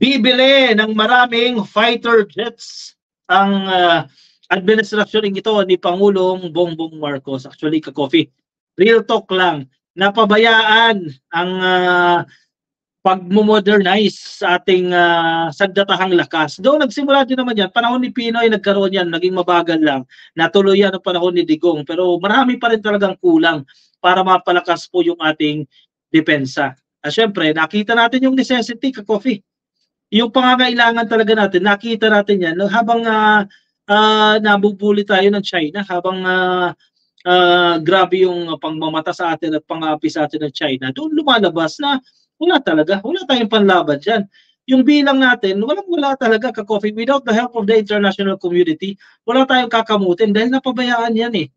Bibili ng maraming fighter jets ang administrasyon ito ni Pangulong Bongbong Marcos. Actually, ka-coffee, real talk lang. Napabayaan ang pag-modernize sa ating sagdatahang lakas. Doon nagsimula din naman yan. Panahon ni Pinoy nagkaroon yan, naging mabagal lang. Natuloy yan ang panahon ni Digong. Pero marami pa rin talagang kulang para mapalakas po yung ating depensa. Syempre, nakita natin yung necessity, ka-coffee. Yung pangangailangan talaga natin, nakita natin yan habang nabubuli tayo ng China, habang grabe yung pangmamata sa atin at pang-aapi sa atin ng China, doon lumalabas na wala talaga, wala tayong panlaban dyan. Yung bilang natin, wala talaga, ka-coffee. Without the help of the international community, wala tayong kakamutin dahil napabayaan yan eh.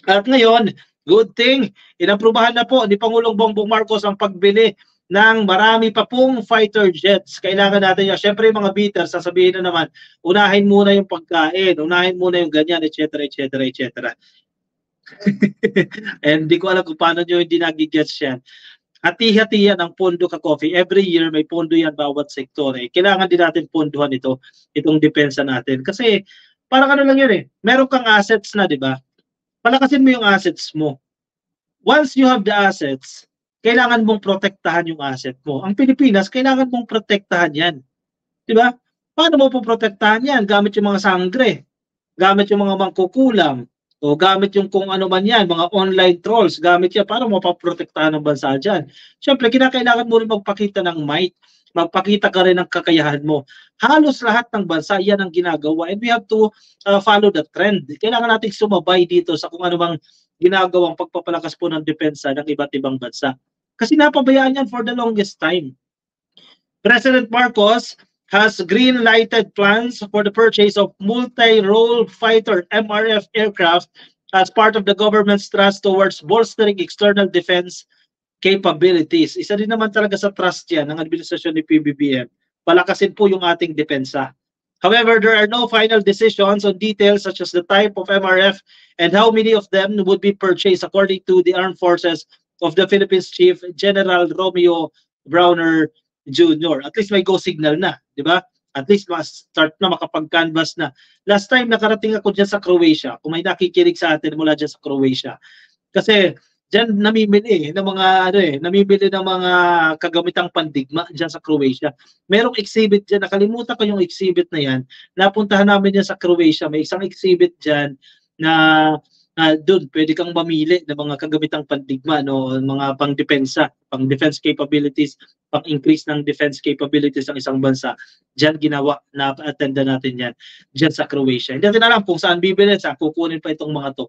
At ngayon, good thing, inaprubahan na po ni Pangulong Bongbong Marcos ang pagbili ng marami pa pong fighter jets. Kailangan natin yan. Siyempre yung mga bitters, sasabihin na naman, unahin muna yung pagkain, unahin muna yung ganyan, etc. etc. etc. And di ko alam kung paano nyo hindi nagigets yan. Hati-hati yan ang pondo, ka-coffee. Every year may pondo yan bawat sektor. Kailangan din natin pondohan itong depensa natin. Kasi parang ano lang yun meron kang assets na, di ba? Palakasin mo yung assets mo. Once you have the assets, kailangan mong protektahan yung asset mo. Ang Pilipinas, kailangan mong protektahan yan. Di ba? Paano mo po protektahan yan? Gamit yung mga sangre, gamit yung mga mangkukulam, o gamit yung kung ano man yan, mga online trolls, gamit yan para mapaprotektahan ng bansa dyan. Siyempre, kinakailangan mo rin magpakita ng might, magpakita ka rin ng kakayahan mo. Halos lahat ng bansa, yan ang ginagawa. And we have to follow the trend. Kailangan natin sumabay dito sa kung ano bang ginagawang pagpapalakas po ng depensa ng iba't ibang bansa. Kasi napabayaan yan for the longest time. President Marcos has green-lighted plans for the purchase of multi-role fighter MRF aircraft as part of the government's thrust towards bolstering external defense capabilities. Isa din naman talaga sa trust yan ng administrasyon ni PBBM. Palakasin po yung ating depensa. However, there are no final decisions on details such as the type of MRF and how many of them would be purchased according to the Armed Forces of the Philippines Chief General Romeo Browner Jr. At least may go signal na, di ba? At least start na, makapag-canvas na. Last time nakarating ako dyan sa Croatia, kung may nakikinig sa atin mula dyan sa Croatia. Kasi dyan namimili ng mga namimili ng mga kagamitang pandigma dyan sa Croatia. Merong exhibit dyan, nakalimutan ko yung exhibit na yan. Napuntahan namin dyan sa Croatia, may isang exhibit dyan na doon pwede kang mamili ng mga kagamitang pandigma, mga pang-depensa, pang-defense capabilities, pang-increase ng defense capabilities ng isang bansa. Diyan ginawa, na-attenda natin yan, diyan sa Croatia. Hindi natin alam kung saan bibili, saan kukunin pa itong mga to.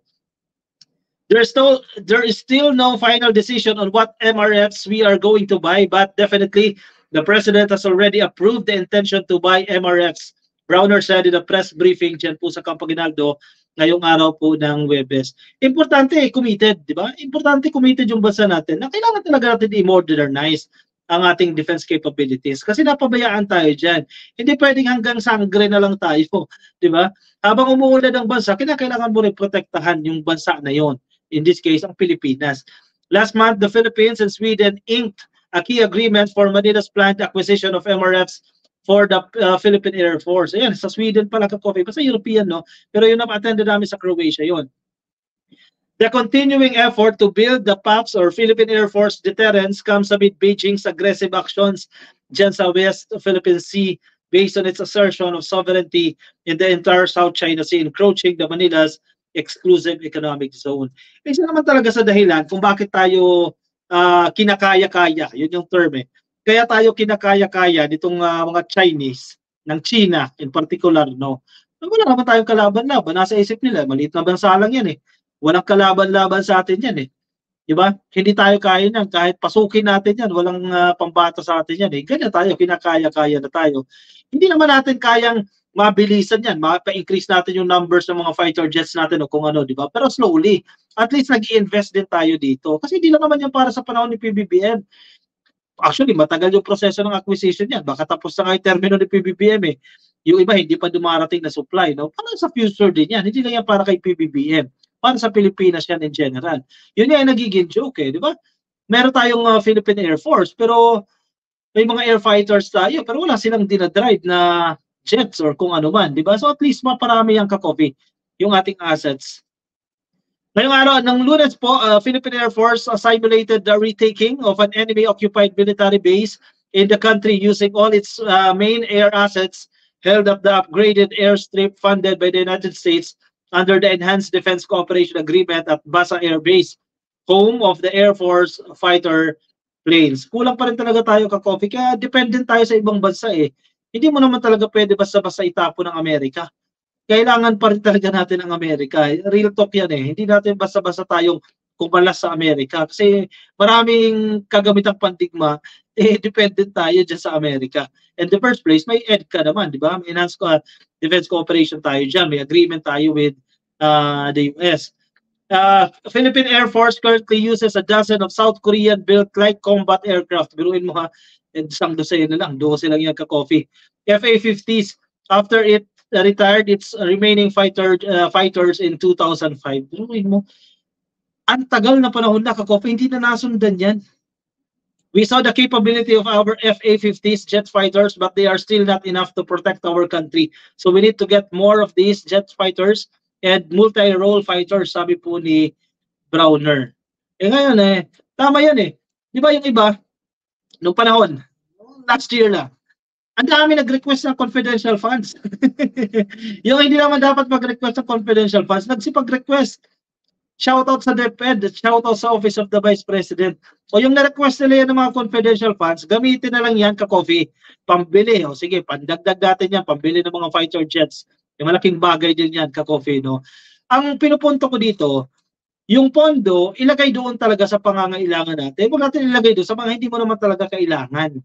There is still no final decision on what MRFs we are going to buy, but definitely the President has already approved the intention to buy MRFs. Browner said in a press briefing dyan po sa Campo Aguinaldo ngayong araw po ng Huwebes. Importante, committed, di ba? Importante, committed yung bansa natin na kailangan talaga natin i-modernize ang ating defense capabilities kasi napabayaan tayo dyan. Hindi pwedeng hanggang sangre na lang tayo, di ba? Habang umuulad ang bansa, kailangan mo rin protektahan yung bansa na yon. In this case, ang Pilipinas. Last month, the Philippines and Sweden inked a key agreement for Manila's planned acquisition of MRFs for the Philippine Air Force. Ayan, sa Sweden pala ka-coffee. Basta European, no? Pero yun na-attended namin sa Croatia yun. The continuing effort to build the PAFs or Philippine Air Force deterrence comes amid Beijing's aggressive actions dyan sa West Philippine Sea based on its assertion of sovereignty in the entire South China Sea, encroaching the Manila's exclusive economic zone. Isa naman talaga sa dahilan kung bakit tayo kinakaya-kaya, yun yung term Kaya tayo kinakaya-kaya nitong mga Chinese, ng China in particular, no? Wala naman tayong kalaban-laban. Nasa isip nila, maliit na bansa lang yan Walang kalaban-laban sa atin yan Diba? Hindi tayo kaya yan. Kahit pasukin natin yan, walang pambato sa atin yan Ganyan tayo, kinakaya-kaya na tayo. Hindi naman natin kayang mabilisan yan. Ma-increase natin yung numbers ng mga fighter jets natin o kung ano, di ba? Pero slowly. At least nag-i-invest din tayo dito. Kasi hindi lang naman yan para sa panahon ni PBBM. Actually, matagal yung proseso ng acquisition yan. Baka tapos na nga yung termino ni PBBM Yung iba, hindi pa dumarating na supply, no? Para sa future din yan. Hindi lang yan para kay PBBM. Para sa Pilipinas yan in general. Yun yan nagiging joke di ba? Meron tayong Philippine Air Force, pero may mga air fighters tayo, pero wala silang dinadrive na jets or kung ano man, di ba? So at least maparami ang ka-coffee, yung ating assets. Ngayong araw ng Lunes po, Philippine Air Force simulated the retaking of an enemy-occupied military base in the country using all its main air assets, held up the upgraded airstrip funded by the United States under the Enhanced Defense Cooperation Agreement at Basa Air Base, home of the Air Force fighter planes. Kulang pa rin talaga tayo ka-coffee, kaya dependent tayo sa ibang bansa eh. Hindi mo naman talaga pwede basta-basta itapo ng Amerika. Kailangan pa rin talaga natin ang Amerika. Real talk yan eh. Hindi natin basta-basta tayong kumalas sa Amerika. Kasi maraming kagamitang pandigma, dependent tayo dyan sa Amerika. In the first place, may EDCA naman, di ba? May Enhanced Defense Cooperation tayo dyan. May agreement tayo with the US. Philippine Air Force currently uses a dozen of South Korean-built light combat aircraft. Biruin mo ha, isang dosen na lang, 12 lang yan ka-coffee. FA-50s, after it retired its remaining fighters in 2005. Biruin mo, ang tagal na panahon na ka-coffee, hindi na nasundan yan. We saw the capability of our FA-50s jet fighters, but they are still not enough to protect our country. So we need to get more of these jet fighters and multi-role fighters, sabi po ni Browner. Ngayon tama yan eh. Di ba yung iba, nung panahon, last year lang, ang dami nag-request ng confidential funds. Yung hindi naman dapat mag-request ng confidential funds, nagsipag-request. Shoutout sa DepEd, shoutout sa Office of the Vice President. O yung na-request nila yan ng mga confidential funds, gamitin na lang yan ka-coffee, pambili. O sige, pandagdag natin yan, pambili ng mga fighter jets. Yung malaking bagay din yan ka-coffee, no? Ang pinupunto ko dito, yung pondo, ilagay doon talaga sa pangangailangan natin. Huwag natin ilagay doon sa mga hindi mo naman talaga kailangan.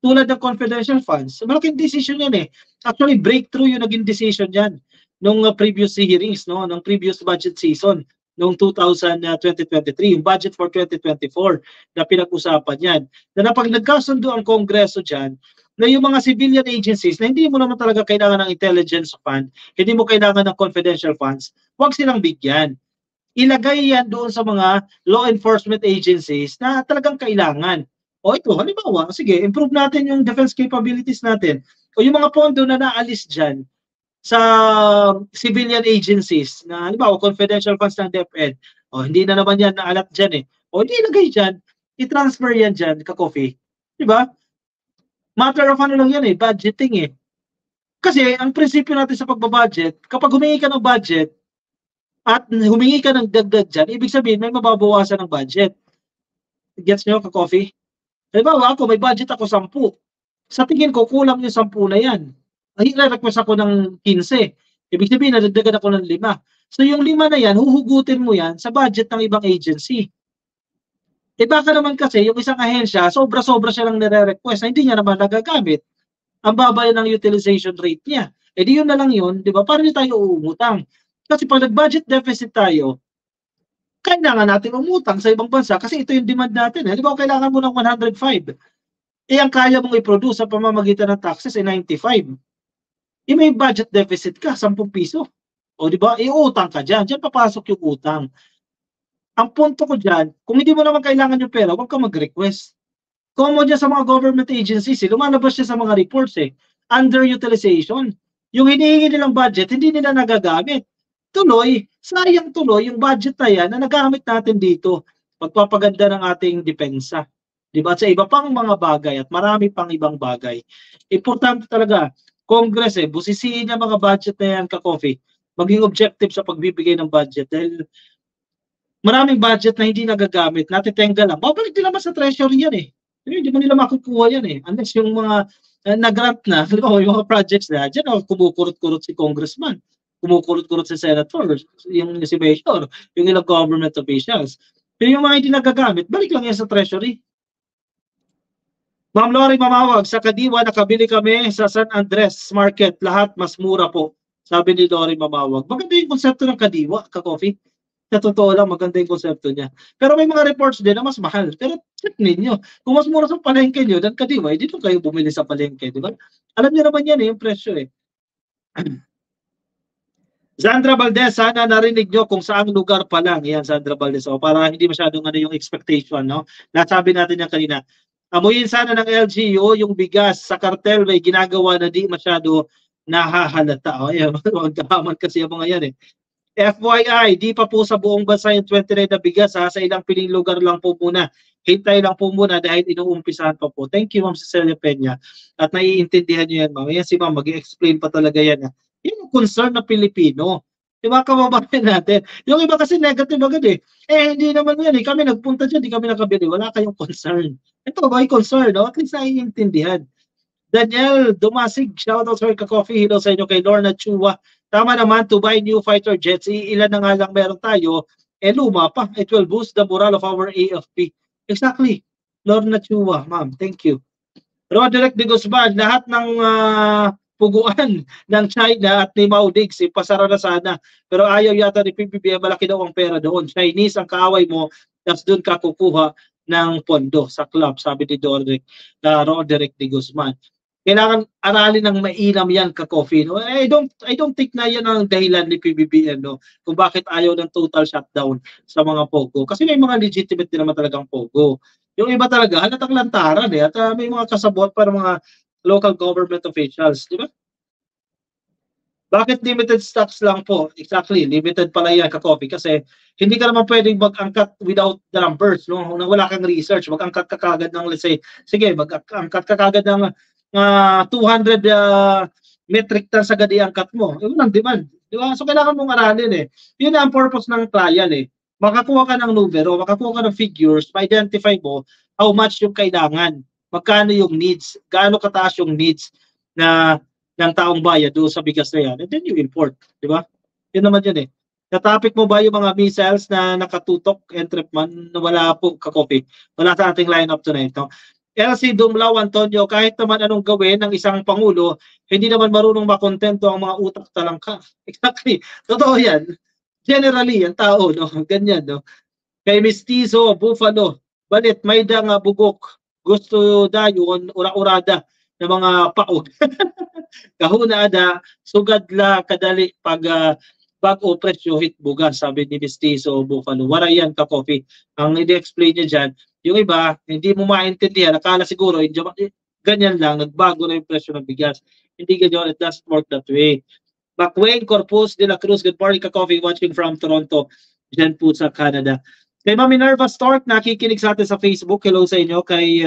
Tulad ng confidential funds, malaking decision yan eh. Actually, breakthrough yung naging decision yan nung previous hearings, no? Nung previous budget season, noong 2023, yung budget for 2024 na pinag-usapan yan. Na napag nagkasundo ang Kongreso dyan, na yung mga civilian agencies na hindi mo naman talaga kailangan ng intelligence fund, hindi mo kailangan ng confidential funds, huwag silang bigyan. Ilagay yan doon sa mga law enforcement agencies na talagang kailangan. O ito, halimbawa, sige, improve natin yung defense capabilities natin. O yung mga pondo na naalis dyan sa civilian agencies na halimbawa confidential funds ng DepEd, o hindi na naman yan naalat dyan eh. O hindi ilagay dyan, i-transfer yan dyan, ka-coffee. Diba? Matter of ano lang yan eh, budgeting eh. Kasi ang prinsipyo natin sa pagbabudget, kapag humingi ka ng budget at humingi ka ng dagdag dyan, ibig sabihin may mababawasan ng budget. Gets nyo, ka-coffee? Halimbawa ako, may budget ako 10. Sa tingin ko, kulang yung 10 na yan. Request ako ng 15. Ibig sabihin, nadagdagan ako ng 5. So yung 5 na yan, huhugutin mo yan sa budget ng ibang agency. Baka naman kasi yung isang ahensya, sobra-sobra siya lang nire-request na hindi niya naman nagagamit. Ang baba ng utilization rate niya. Di yun na lang yun, di ba? Para hindi tayo uumutang. Kasi pag nag-budget deficit tayo, kailangan natin umutang sa ibang bansa kasi ito yung demand natin. Di ba kailangan mo ng 105? Ang kaya mong i-produce sa pamamagitan ng taxes ay 95. May budget deficit ka, 10 piso. O di ba? Iutang ka dyan. Dyan papasok yung utang. Ang punto ko dyan, kung hindi mo naman kailangan yung pera, huwag ka mag-request. Common dyan sa mga government agencies, lumalabas siya sa mga reports underutilization. Yung hinihingi nilang budget, hindi nila nagagamit. Tuloy, sayang tuloy yung budget na yan na nagamit natin dito. Pagpapaganda ng ating depensa. Diba? At sa iba pang mga bagay at marami pang ibang bagay. Importante talaga, Congress busisiin niya mga budget na yan ka-coffee. Maging objective sa pagbibigay ng budget. Dahil maraming budget na hindi nagagamit, natitengga lang. Babalik din naman sa treasury yan eh. Hindi mo nila makukuha yan eh. Unless yung mga nag-grant na, yung mga projects na, dyan kumukurot-kurot si congressman, kumukurot-kurot si senator, yung si mayor, yung ilang government officials. Pero yung mga hindi nagagamit, balik lang yan sa treasury. Ma'am Lori Mamawag, sa Kadiwa nakabili kami sa San Andres Market, lahat mas mura po. Sabi ni Lori Mamawag. Maganda yung konsepto ng Kadiwa, ka-coffee. Sa totoo lang, maganda yung konsepto niya. Pero may mga reports din na mas mahal. Pero check ninyo. Kung mas mura sa palengke nyo, dan Kadiwa, dito kayo bumili sa palengke. Di ba? Alam niyo naman yan yung presyo eh. Sandra Valdez, sana narinig nyo kung saang lugar pa lang. Yan, Sandra Valdez. O, para hindi masyadong yung expectation. No? Nasabi natin yan kanina. Amuyin sana ng LGU yung bigas sa kartel may ginagawa na di masyado nahahalata. O, ayan, magkahaman kasi yung mga yan eh. FYI, di pa po sa buong bansa yung 29 na bigas ha, sa ilang piling lugar lang po muna. Hintay lang po muna dahil inuumpisahan pa po. Thank you, Ma'am Cecilia Peña. At naiintindihan niyo yan, Ma'am. Yan si Ma'am, mag-explain pa talaga yan. Ha? Yan yung concern na Pilipino. Di ba, kababayan natin? Yung iba kasi negative agad eh. Hindi naman yan eh. Kami nagpunta dyan, di kami nakabili. Wala kayong concern. Ito ba yung concern, no? At least naiintindihan. Daniel Dumasig, shoutout Sir Ka-Coffee, hello sa inyo kay Lorna Chua. Tama naman, to buy new fighter jets, ilan na nga lang meron tayo, luma pa. It will boost the morale of our AFP. Exactly. Lorna Chua, ma'am, thank you. Roderick de Guzman, lahat ng puguan ng China at ni Maudigs, ipasara na sana. Pero ayaw yata ni PBBM, malaki daw ang pera doon. Chinese ang kaaway mo, tapos doon ka kukuha ng pondo sa club, sabi ni Roderick de Guzman. Kailangan aralin ng mainam yan, Ka-Coffee. No? I don't think na yan ang dahilan ni PBBM, no? Kung bakit ayaw ng total shutdown sa mga Pogo. Kasi may mga legitimate din naman talagang Pogo. Yung iba talaga, halatang lantaran eh. At may mga kasabot para mga local government officials. Di ba? Bakit limited stocks lang po? Exactly, limited pala yan, Ka-Coffee. Kasi hindi ka naman pwedeng mag-angkat without the numbers. No? Nang wala kang research, mag-angkat ka kagad ng, let's say, sige, mag-angkat ka kagad ng 200 metric tons agad i-angkat mo. Yun ang demand. Di ba? So, kailangan mong aralin eh. Yun ang purpose ng trial eh. Makakuha ka ng numero, makakuha ka ng figures, ma-identify mo how much yung kailangan, magkano yung needs, gaano kataas yung needs na ng taong bayan doon sa bigas na yan, and then you import, di ba? Yun naman yun eh. Natapik mo ba yung mga missiles na nakatutok, Entrepman, na wala po, Ka-Coffee? Wala sa ating lineup tonight, no? LC Dumlao Antonio, kahit naman anong gawin ng isang pangulo, hindi naman marunong makontento ang mga utak talangka. Exactly. Totoo yan. Generally, ang tao, no? Ganyan, no? Kay Mistizo, Buffalo, balit, may dang bugok, gusto dayon, ura-urada ng mga paog. Kahuna ada, sugadla kadali pag bag-o presyo hit bugas, sabi ni Mistizo Buffalo. Warayan, Ka-Coffee. Ang i-explain niya dyan, yung iba, hindi mo maintindihan, akala siguro, ganyan lang, nagbago na yung presyo ng bigas. Hindi ganyan, it doesn't work that way. McWayne Corpus de la Cruz, good morning, Ka-Coffee, watching from Toronto, dyan po sa Canada. Kay Ma'am Minerva Stark, nakikinig sa atin sa Facebook, hello sa inyo. Kay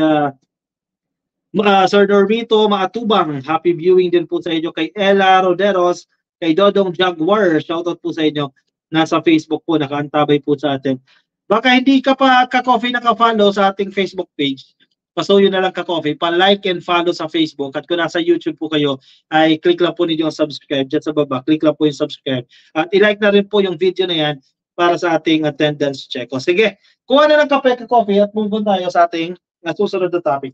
Sir Normito Maatubang, happy viewing din po sa inyo. Kay Ella Roderos, kay Dodong Jaguar, shoutout po sa inyo. Nasa Facebook po, nakaantabay po sa atin. Baka hindi ka pa, Ka-Coffee, naka-follow sa ating Facebook page. Pasuyo na lang, Ka-Coffee, pa-like and follow sa Facebook. At kung nasa YouTube po kayo, ay click lang po ninyo ang subscribe. Diyan sa baba, click lang po yung subscribe. At i-like na rin po yung video na yan para sa ating attendance check. O sige, kuha na ng kape, Ka-Coffee, at move on tayo sa ating susunod na topic.